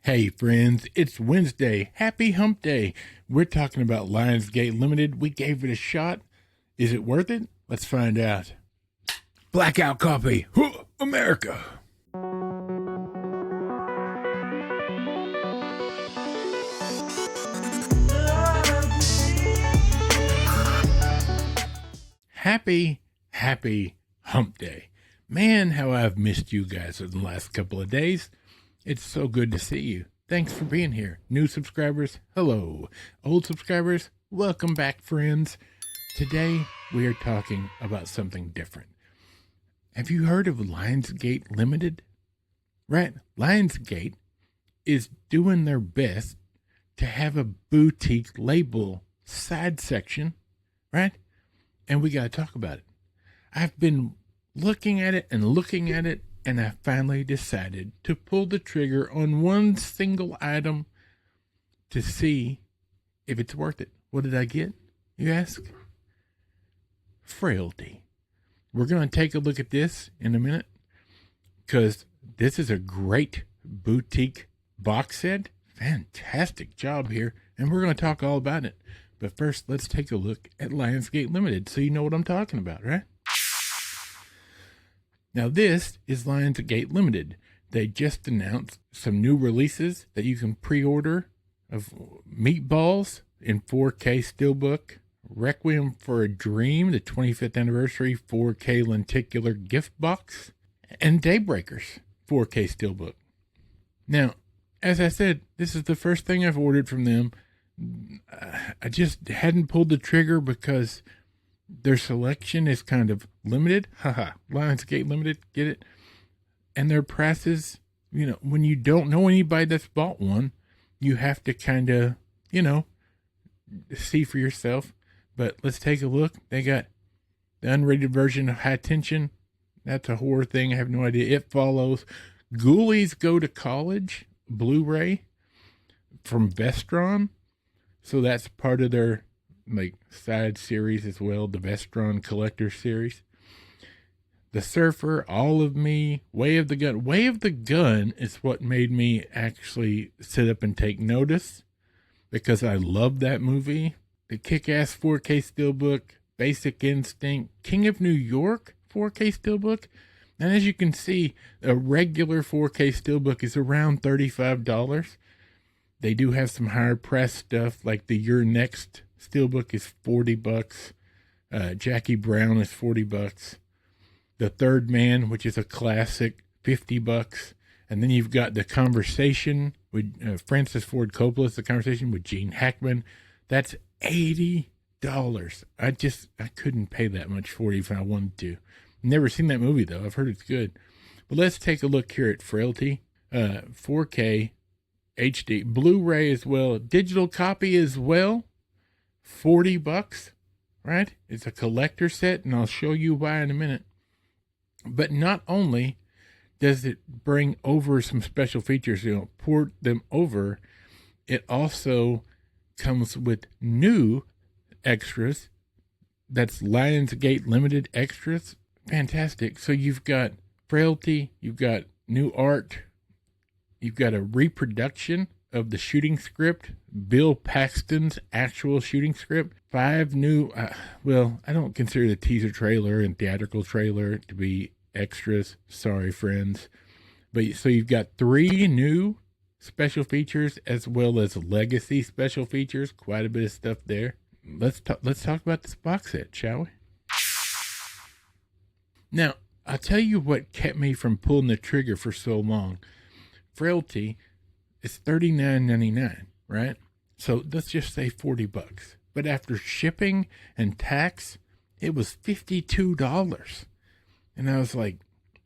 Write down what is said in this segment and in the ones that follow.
Hey friends, it's Wednesday. Happy Hump Day. We're talking about Lionsgate Limited. We gave it a shot. Is it worth it? Let's find out. Blackout copy. America. Happy Hump Day. Man, how I've missed you guys in the last couple of days. It's so good to see you. Thanks for being here. New subscribers, hello. Old subscribers, welcome back, friends. Today, we are talking about something different. Have you heard of Lionsgate Limited? Right? Lionsgate is doing their best to have a boutique label side section, right? And we got to talk about it. I've been looking at it, and I finally decided to pull the trigger on one single item to see if it's worth it. What did I get, you ask? Frailty. We're going to take a look at this in a minute because this is a great boutique box set. Fantastic job here, and we're going to talk all about it. But first, let's take a look at Lionsgate Limited so you know what I'm talking about, right? Now, this is Lionsgate Limited. They just announced some new releases that you can pre-order of Meatballs in 4K Steelbook, Requiem for a Dream, the 25th anniversary 4K lenticular gift box, and Daybreakers 4K Steelbook. Now, as I said, this is the first thing I've ordered from them. I just hadn't pulled the trigger because their selection is kind of limited. Lionsgate Limited, get it? And their prices, when you don't know anybody that's bought one, you have to kind of, see for yourself. But let's take a look. They got the unrated version of High Tension. That's a horror thing. I have no idea. It Follows. Ghoulies Go to College, Blu-ray from Vestron. So that's part of their side series as well, the Vestron Collector Series. The Surfer, All of Me, Way of the Gun. Way of the Gun is what made me actually sit up and take notice because I love that movie. The Kick-Ass 4K Steelbook, Basic Instinct, King of New York 4K Steelbook. And as you can see, a regular 4K Steelbook is around $35. They do have some higher press stuff like the Your Next Steelbook is $40. Jackie Brown is $40. The Third Man, which is a classic, $50. And then you've got The Conversation with Francis Ford Coppola's The Conversation with Gene Hackman. That's $80. I couldn't pay that much for it if I wanted to. Never seen that movie though. I've heard it's good. But let's take a look here at Frailty. 4K HD, Blu-ray as well, digital copy as well. $40, right? It's a collector set, and I'll show you why in a minute. But not only does it bring over some special features, port them over, it also comes with new extras. That's Lionsgate Limited extras. Fantastic. So you've got Frailty, you've got new art, you've got a reproduction of the shooting script, Bill Paxton's actual shooting script. 5 new, I don't consider the teaser trailer and theatrical trailer to be extras. Sorry, friends. But so you've got 3 new special features as well as legacy special features. Quite a bit of stuff there. Let's talk about this box set, shall we? Now, I'll tell you what kept me from pulling the trigger for so long. Frailty is $39.99, right? So let's just say $40. But after shipping and tax, it was $52. And I was like,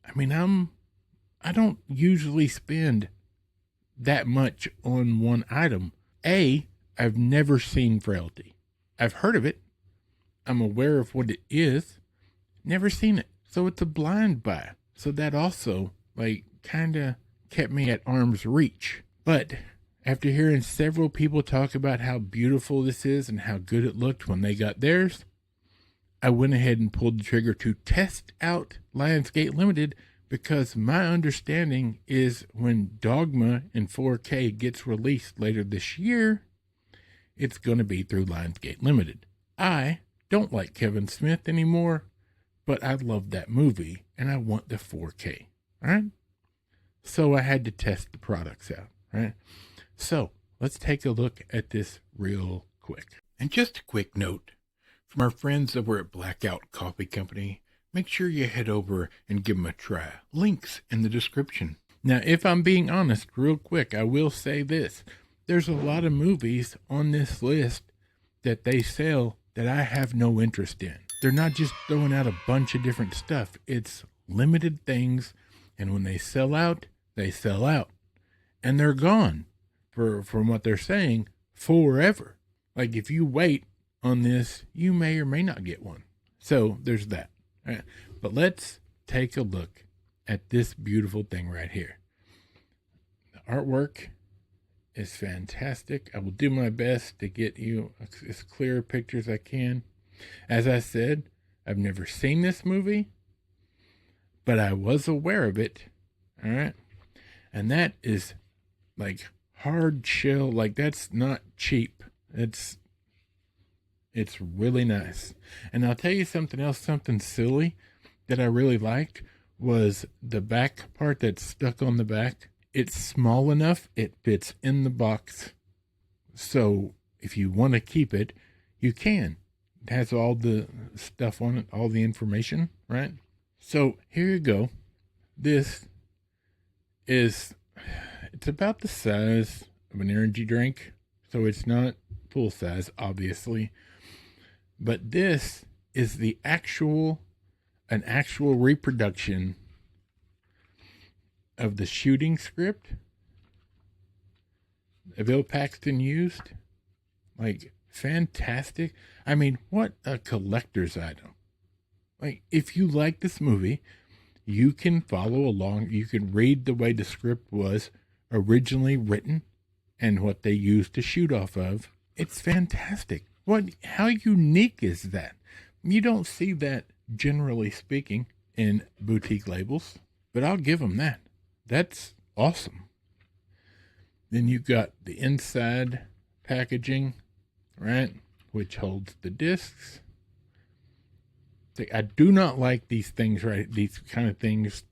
I don't usually spend that much on one item. I've never seen Frailty. I've heard of it. I'm aware of what it is. Never seen it. So it's a blind buy. So that also, kind of kept me at arm's reach. But after hearing several people talk about how beautiful this is and how good it looked when they got theirs, I went ahead and pulled the trigger to test out Lionsgate Limited because my understanding is when Dogma in 4K gets released later this year, it's going to be through Lionsgate Limited. I don't like Kevin Smith anymore, but I love that movie and I want the 4K. All right. So I had to test the products out. Right. So let's take a look at this real quick. And just a quick note from our friends over at Blackout Coffee Company. Make sure you head over and give them a try. Links in the description. Now, if I'm being honest, real quick, I will say this. There's a lot of movies on this list that they sell that I have no interest in. They're not just throwing out a bunch of different stuff. It's limited things, and when they sell out, they sell out. And they're gone, from what they're saying, forever. Like, if you wait on this, you may or may not get one. So, there's that. All right. But let's take a look at this beautiful thing right here. The artwork is fantastic. I will do my best to get you as clear a picture as I can. As I said, I've never seen this movie, but I was aware of it. All right. And that is like hard shell. Like, that's not cheap. It's really nice. And I'll tell you something else, something silly that I really liked was the back part that's stuck on the back. It's small enough, it fits in the box. So if you want to keep it, you can. It has all the stuff on it, all the information, right? So here you go. This is, it's about the size of an energy drink. So it's not full size, obviously. But this is an actual reproduction of the shooting script that Bill Paxton used. Like, fantastic. I mean, what a collector's item. Like, if you like this movie, you can follow along. You can read the way the script was originally written and what they used to shoot off of. It's fantastic. How unique is that? You don't see that, generally speaking, in boutique labels, but I'll give them that. That's awesome. Then you've got the inside packaging, right, which holds the discs. I do not like these things, right? These kind of things.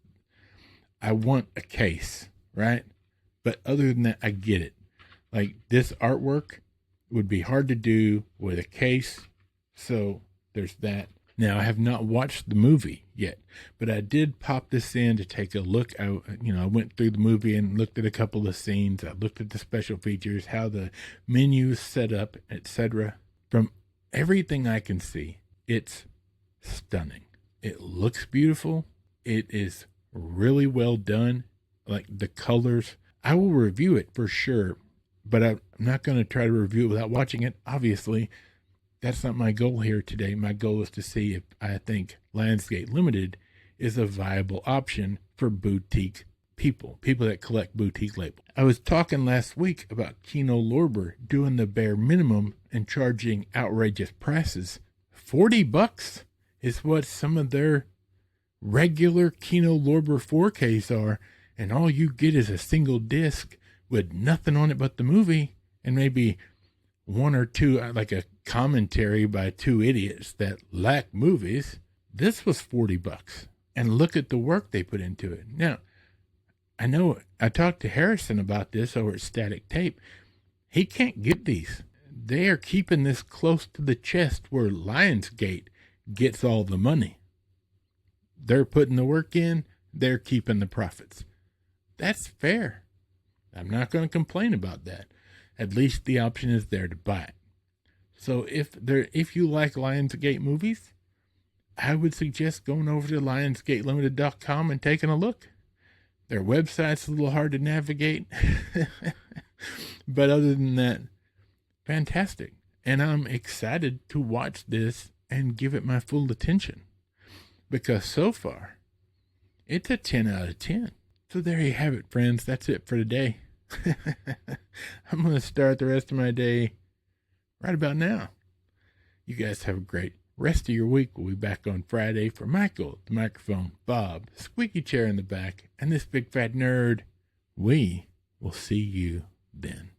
I want a case, right? But other than that, I get it. Like, this artwork would be hard to do with a case. So there's that. Now, I have not watched the movie yet, but I did pop this in to take a look. I went through the movie and looked at a couple of scenes. I looked at the special features, how the menu's set up, etc. From everything I can see, it's stunning. It looks beautiful. It is really well done. Like, the colors. I will review it for sure, but I'm not going to try to review it without watching it. Obviously, that's not my goal here today. My goal is to see if I think Lionsgate Limited is a viable option for boutique people that collect boutique labels. I was talking last week about Kino Lorber doing the bare minimum and charging outrageous prices. $40 is what some of their regular Kino Lorber 4Ks are, and all you get is a single disc with nothing on it but the movie, and maybe one or two, like a commentary by two idiots that lack movies. This was $40, and look at the work they put into it. Now, I know I talked to Harrison about this over at Static Tape. He can't get these. They are keeping this close to the chest where Lionsgate gets all the money. They're putting the work in. They're keeping the profits. That's fair. I'm not going to complain about that. At least the option is there to buy it. So if you like Lionsgate movies, I would suggest going over to lionsgatelimited.com and taking a look. Their website's a little hard to navigate. But other than that, fantastic. And I'm excited to watch this and give it my full attention. Because so far, it's a 10 out of 10. So there you have it, friends. That's it for today. I'm going to start the rest of my day right about now. You guys have a great Rest of your week will be back on Friday. For Michael, the microphone, Bob, the squeaky chair in the back, and this big fat nerd, we will see you then.